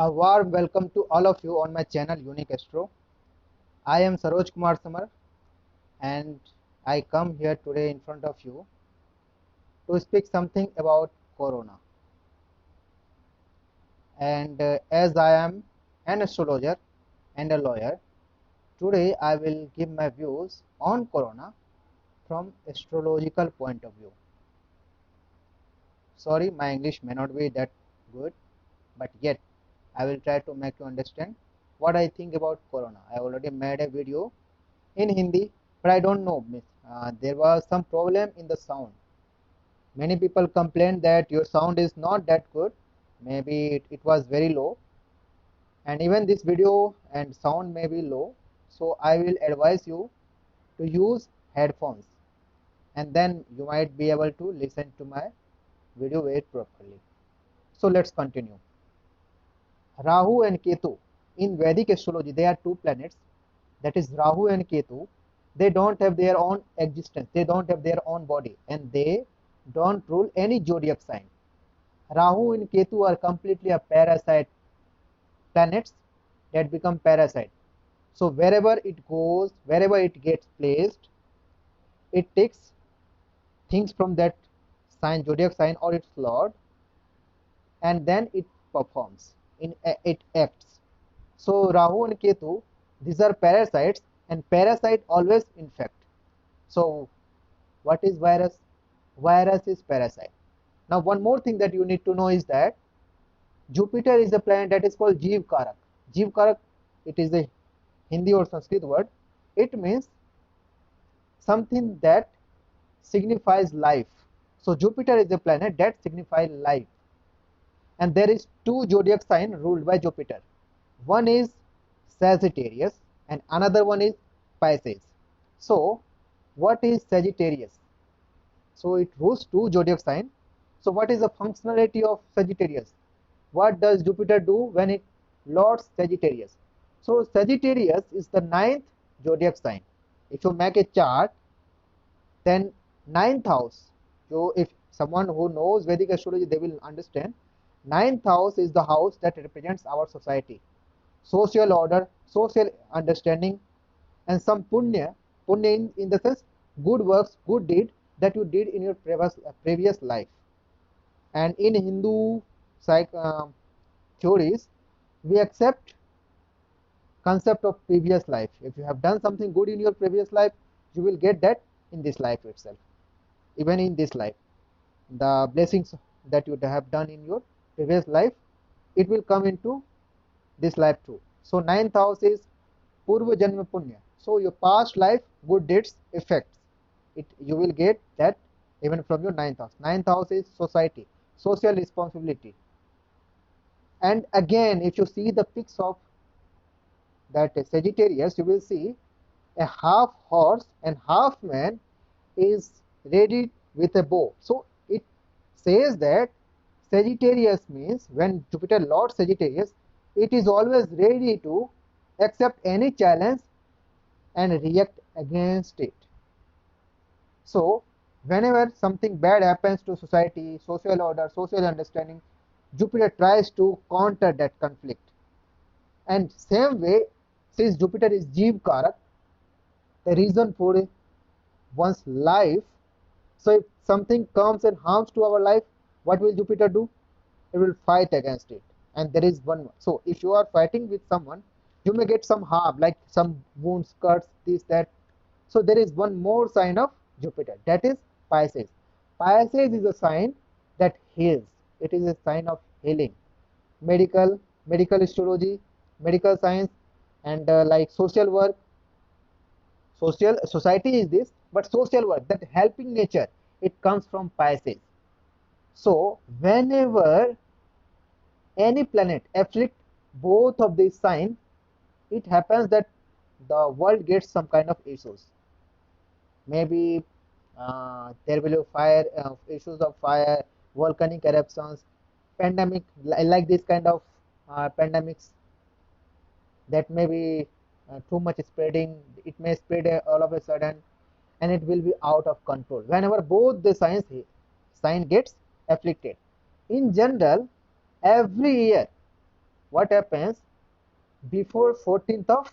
A warm welcome to all of you on my channel Unique Astro. I am Saroj Kumar Samar and I come here today in front of you to speak something about Corona. And as I am an astrologer and a lawyer, today I will give my views on Corona from astrological point of view. Sorry, my English may not be that good, but yet I will try to make you understand what I think about Corona. I already made a video in Hindi, but I don't know. There was some problem in the sound. Many people complained that your sound is not that good. Maybe it was very low, and even this video and sound may be low. So I will advise you to use headphones, and then you might be able to listen to my video very properly. So let's continue. Rahu and Ketu. In Vedic astrology, they are two planets, that is Rahu and Ketu. They don't have their own existence, they don't have their own body, and they don't rule any zodiac sign. Rahu and Ketu are completely a parasite planets that become parasite. So wherever it goes, wherever it gets placed, it takes things from that sign, zodiac sign or its lord, and then it performs, it acts. So Rahu and Ketu, these are parasites, and parasite always infect. So what is virus? Virus is parasite. Now one more thing that you need to know is that Jupiter is a planet that is called Jeev Karak. Jeev Karak, it is a Hindi or Sanskrit word. It means something that signifies life. So Jupiter is a planet that signifies life. And there is two zodiac signs ruled by Jupiter. One is Sagittarius and another one is Pisces. So what is Sagittarius? So it rules two zodiac signs. So what is the functionality of Sagittarius? What does Jupiter do when it lords Sagittarius? So Sagittarius is the ninth zodiac sign. If you make a chart, then ninth house. So if someone who knows Vedic astrology, they will understand. Ninth house is the house that represents our society, social order, social understanding, and some punya. Punya in the sense good works, good deed that you did in your previous life. And in Hindu theories, we accept concept of previous life. If you have done something good in your previous life, you will get that in this life itself. Even in this life, the blessings that you have done in your previous life, it will come into this life too. So ninth house is Purva Janma Punya. So your past life good deeds effects, it you will get that even from your ninth house. Ninth house is society, social responsibility. And again, if you see the pics of that Sagittarius, you will see a half horse and half man is ready with a bow. So it says that Sagittarius means when Jupiter lords Sagittarius, it is always ready to accept any challenge and react against it. So whenever something bad happens to society, social order, social understanding, Jupiter tries to counter that conflict. And same way, since Jupiter is Jeev Karak, the reason for one's life. So if something comes and harms to our life, what will Jupiter do? It will fight against it. And there is one. So if you are fighting with someone, you may get some harm, like some wounds, cuts, this, that. So there is one more sign of Jupiter, that is Pisces. Pisces is a sign that heals. It is a sign of healing. Medical astrology, medical science, and like social work. Social society is this, but social work, that helping nature, it comes from Pisces. So whenever any planet afflict both of these signs, it happens that the world gets some kind of issues. Maybe there will be fire, issues of fire, volcanic eruptions, pandemic, like this kind of pandemics that may be too much spreading. It may spread all of a sudden, and it will be out of control whenever both the sign gets afflicted. In general, every year what happens before 14th of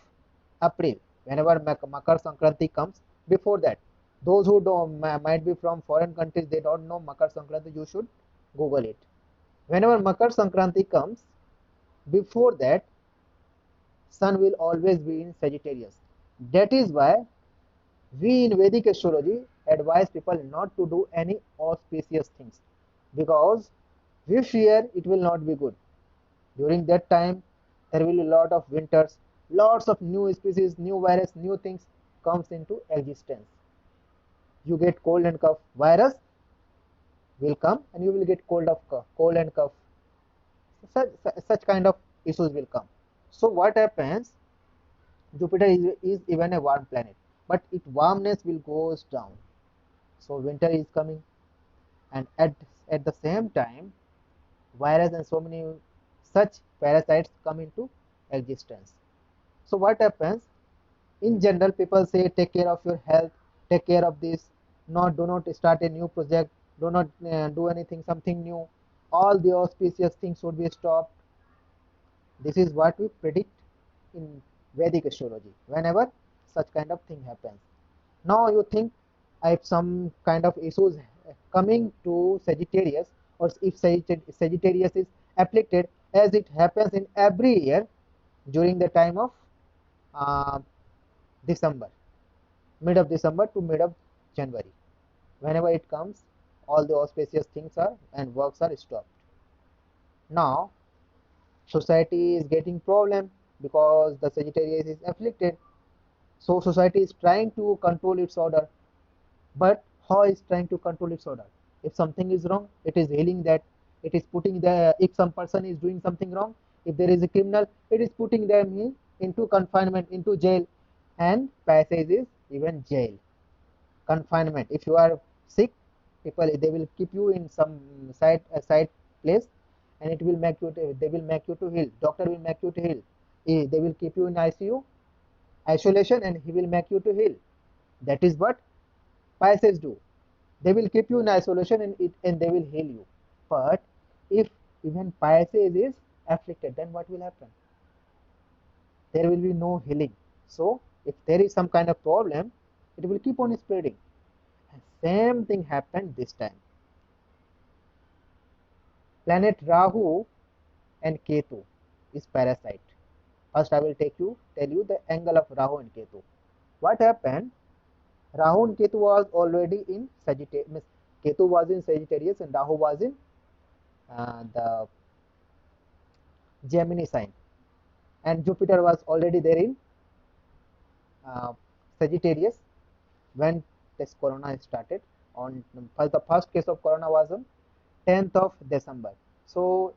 April, whenever Makar Sankranti comes, before that, those who don't might be from foreign countries, they don't know Makar Sankranti, you should Google it. Whenever Makar Sankranti comes, before that, sun will always be in Sagittarius. That is why we in Vedic astrology advise people not to do any auspicious things, because we fear it will not be good. During that time, there will be a lot of winters, lots of new species, new virus, new things comes into existence. You get cold and cough, virus will come and you will get cold and cough. Such kind of issues will come. So what happens? Jupiter is even a warm planet, but its warmness will goes down. So winter is coming, and at the same time, virus and so many such parasites come into existence. So what happens? In general, people say take care of your health, take care of this. Not do not start a new project. Do not do anything something new. All the auspicious things should be stopped. This is what we predict in Vedic astrology. Whenever such kind of thing happens. Now you think if some kind of issues coming to Sagittarius, or if Sagittarius is afflicted, as it happens in every year during the time of uh, December, mid of December to mid of January. Whenever it comes, all the auspicious things are and works are stopped. Now society is getting problem because the Sagittarius is afflicted. So society is trying to control its order. But how is trying to control its order? If something is wrong, it is hailing that. It is putting the, if some person is doing something wrong, if there is a criminal, it is putting them into confinement, into jail. And passage is even jail, confinement. If you are sick, people they will keep you in some side place, and it will make you they will make you to heal. Doctor will make you to heal. They will keep you in ICU, isolation, and he will make you to heal. That is what Pisces do. They will keep you in isolation, and they will heal you. But if even Pisces is afflicted, then what will happen? There will be no healing. So if there is some kind of problem, it will keep on spreading. And same thing happened this time. Planet Rahu and Ketu is parasite. First I will tell you the angle of Rahu and Ketu. What happened? Rahu and Ketu was already in Sagittarius. Ketu was in Sagittarius and Rahu was in the Gemini sign, and Jupiter was already there in uh, Sagittarius when this corona started. On the first case of corona was on 10th of December. So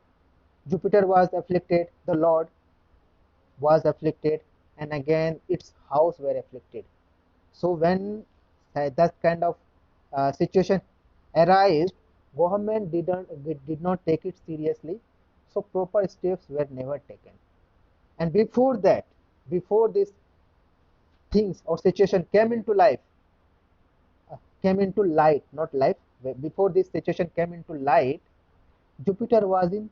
Jupiter was afflicted, the Lord was afflicted, and again its house were afflicted. So when that kind of situation arised, government did not take it seriously. So proper steps were never taken. And before this things or situation came into life, came into light, not life. Before this situation came into light, Jupiter was in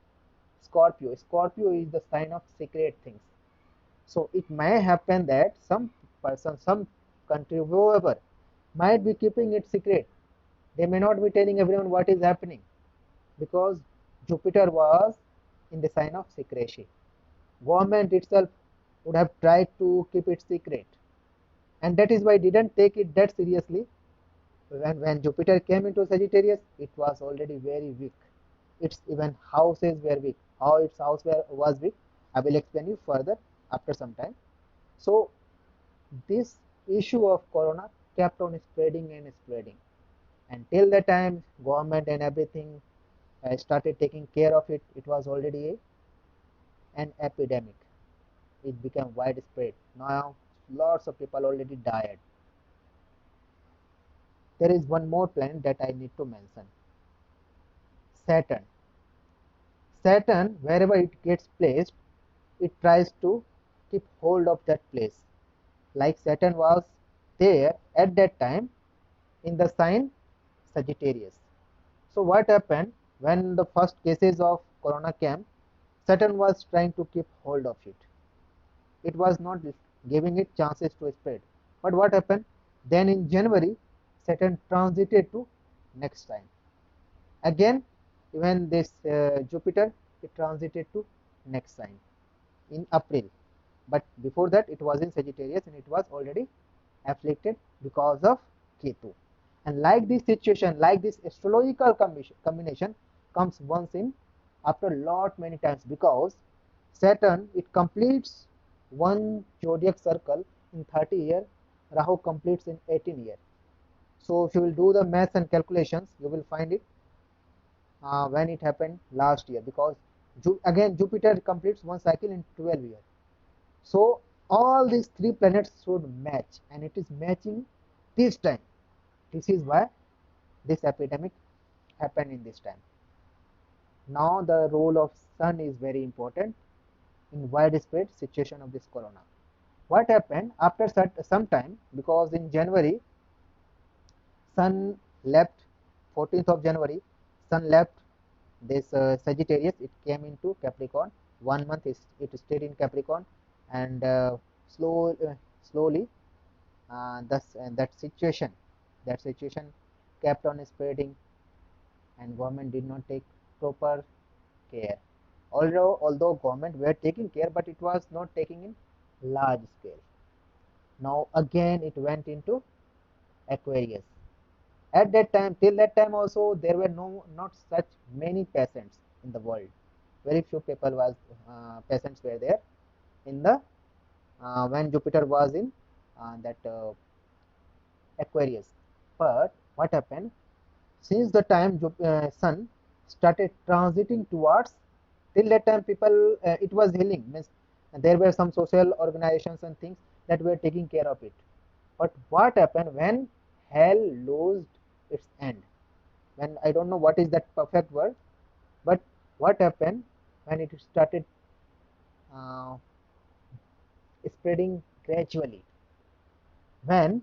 Scorpio. Scorpio is the sign of secret things. So it may happen that some person, some country, whoever, might be keeping it secret. They may not be telling everyone what is happening, because Jupiter was in the sign of secrecy. Government itself would have tried to keep it secret, and that is why didn't take it that seriously. When Jupiter came into Sagittarius, it was already very weak. Its even houses were weak. How its was weak, I will explain you further after some time. So this issue of corona kept on spreading and spreading until the time government and everything started taking care of it. It was already an epidemic. It became widespread. Now lots of people already died. There is one more planet that I need to mention: Saturn. Saturn, wherever it gets placed, it tries to keep hold of that place. Like Saturn was there at that time in the sign Sagittarius. So what happened when the first cases of corona came? Saturn was trying to keep hold of it. It was not giving it chances to spread. But what happened? Then in January, Saturn transited to next sign. Again, when this Jupiter, it transited to next sign in April. But before that, it was in Sagittarius and it was already afflicted because of Ketu. And like this situation, like this astrological combination comes once in after lot many times, because Saturn, it completes one zodiac circle in 30 years, Rahu completes in 18 years. So if you will do the maths and calculations, you will find it when it happened last year, because again Jupiter completes one cycle in 12 years. So all these three planets should match, and it is matching this time. This is why this epidemic happened in this time. Now the role of sun is very important in widespread situation of this corona. What happened after some time, because in January sun left, 14th of January, sun left this Sagittarius, it came into Capricorn. 1 month it stayed in Capricorn, and slowly that situation kept on spreading, and government did not take proper care. Although government were taking care, but it was not taking in large scale. Now again it went into Aquarius. At that time, till that time also, there were not such many patients in the world. Very few people was patients were there in the when Jupiter was in that Aquarius. But what happened? Since the time Sun started transiting towards, till that time people it was healing, means there were some social organizations and things that were taking care of it. But what happened when hell lost its end? When, I don't know what is that perfect word, but what happened when it started uh, spreading gradually, when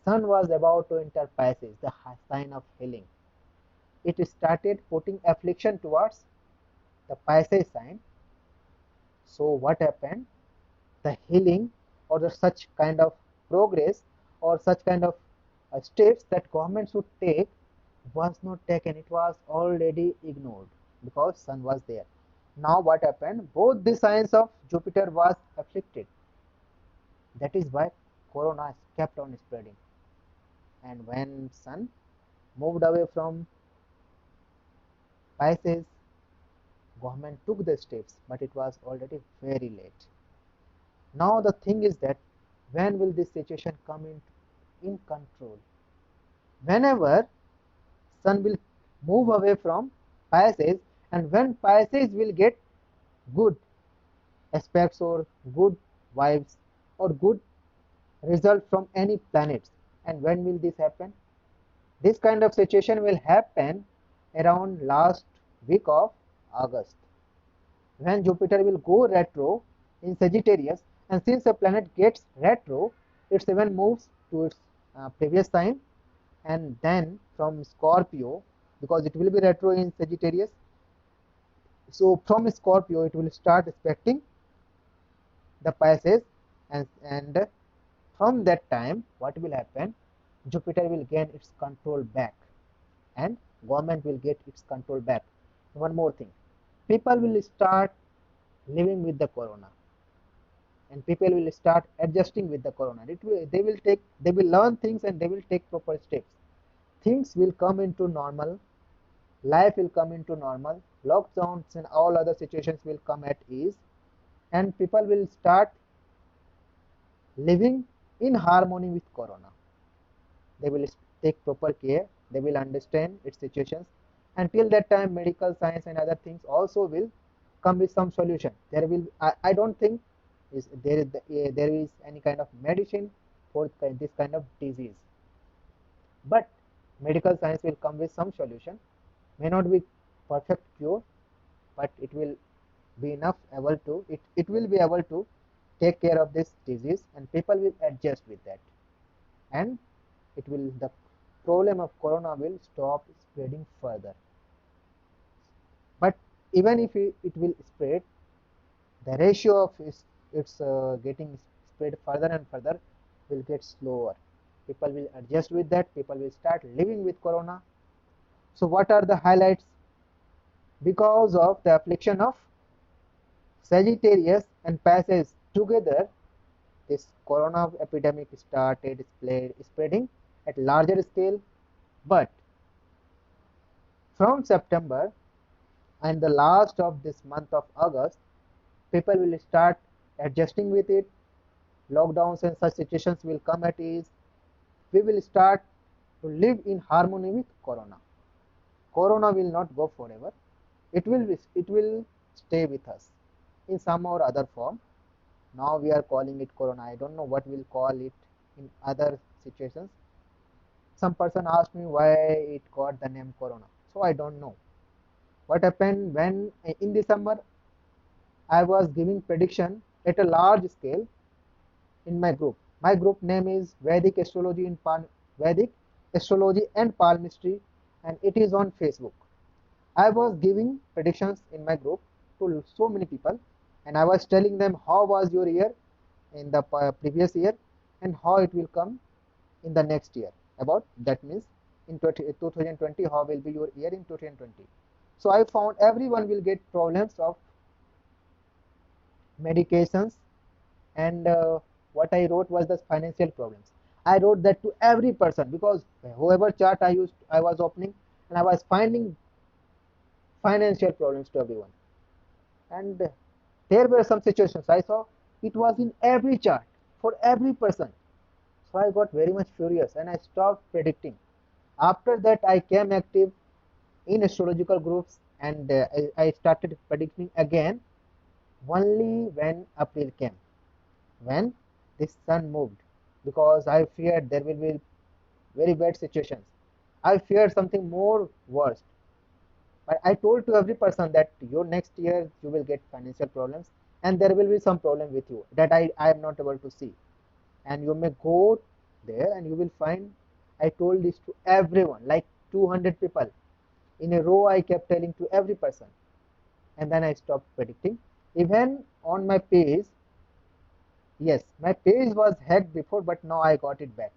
Sun was about to enter Pisces, the sign of healing, it started putting affliction towards the Pisces sign. So what happened? The healing, or the such kind of progress, or such kind of steps that government should take was not taken. It was already ignored because Sun was there. Now what happened? Both the signs of Jupiter was afflicted. That is why corona kept on spreading. And when Sun moved away from Pisces, government took the steps, but it was already very late. Now the thing is that when will this situation come in control? Whenever Sun will move away from Pisces, and when Pisces will get good aspects or good vibes or good result from any planets. And when will this happen? This kind of situation will happen around last week of August, when Jupiter will go retro in Sagittarius. And since a planet gets retro, it even moves to its previous sign, and then from Scorpio, because it will be retro in Sagittarius, so from Scorpio it will start expecting the Pisces, and from that time what will happen? Jupiter will gain its control back, and government will get its control back. One more thing, people will start living with the corona, and people will start adjusting with the corona. They will learn things, and they will take proper steps. Things will come into normal, life will come into normal, lockdowns and all other situations will come at ease, and people will start living in harmony with corona. They will take proper care, they will understand its situations. Until that time, medical science and other things also will come with some solution. I don't think there is any kind of medicine for this kind of disease, but medical science will come with some solution. May not be perfect cure, but it will be enough able to it will be able to take care of this disease, and people will adjust with that, and the problem of corona will stop spreading further. But even if it will spread, the ratio of its getting spread further and further will get slower. People will adjust with that. People will start living with corona. So what are the highlights? Because of the affliction of Sagittarius and Pisces together, this corona epidemic started spreading at larger scale. But from September and the last of this month of August, people will start adjusting with it. Lockdowns and such situations will come at ease. We will start to live in harmony with corona. Corona will not go forever. It will stay with us in some or other form. Now we are calling it corona. I don't know what we'll call it in other situations. Some person asked me why it got the name corona. So I don't know. What happened when in December I was giving prediction at a large scale in my group. My group name is Vedic Astrology and Palmistry, and it is on Facebook. I was giving predictions in my group to so many people, and I was telling them how was your year in the previous year and how it will come in the next year. About that means in 2020 how will be your year in 2020. So I found everyone will get problems of medications, and what I wrote was the financial problems. I wrote that to every person because whoever chart I was opening, and I was finding financial problems to everyone. And there were some situations I saw it was in every chart for every person. So I got very much furious and I stopped predicting. After that, I came active in astrological groups, and I started predicting again only when April came, when the sun moved, because I feared there will be very bad situations. I feared something more worse. But I told to every person that your next year you will get financial problems and there will be some problem with you that I am not able to see. And you may go there and you will find I told this to everyone, like 200 people. In a row I kept telling to every person, and then I stopped predicting. Even on my page, yes, my page was hacked before, but now I got it back.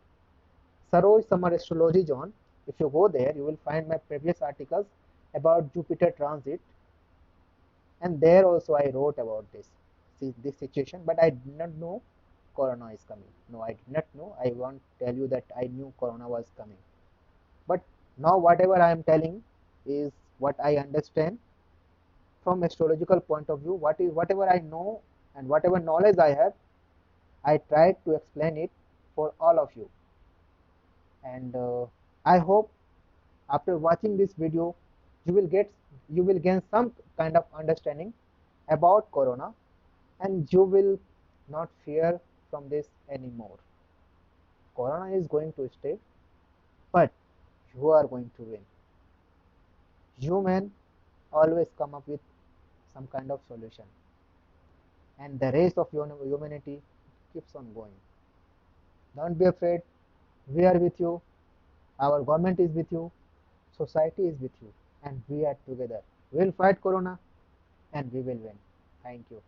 Saroj Summer Astrology Zone. If you go there, you will find my previous articles about Jupiter transit, and there also I wrote about this situation. But I did not know Corona is coming. No, I did not know. I won't tell you that I knew Corona was coming. But now whatever I am telling is what I understand from astrological point of view. Whatever I know and whatever knowledge I have, I tried to explain it for all of you. And I hope after watching this video you will get you will gain some kind of understanding about corona, and you will not fear from this anymore. Corona is going to stay, but you are going to win. Human always come up with some kind of solution, and the race of humanity keeps on going. Don't be afraid. We are with you. Our government is with you. Society is with you, and we are together. We will fight corona and we will win. Thank you.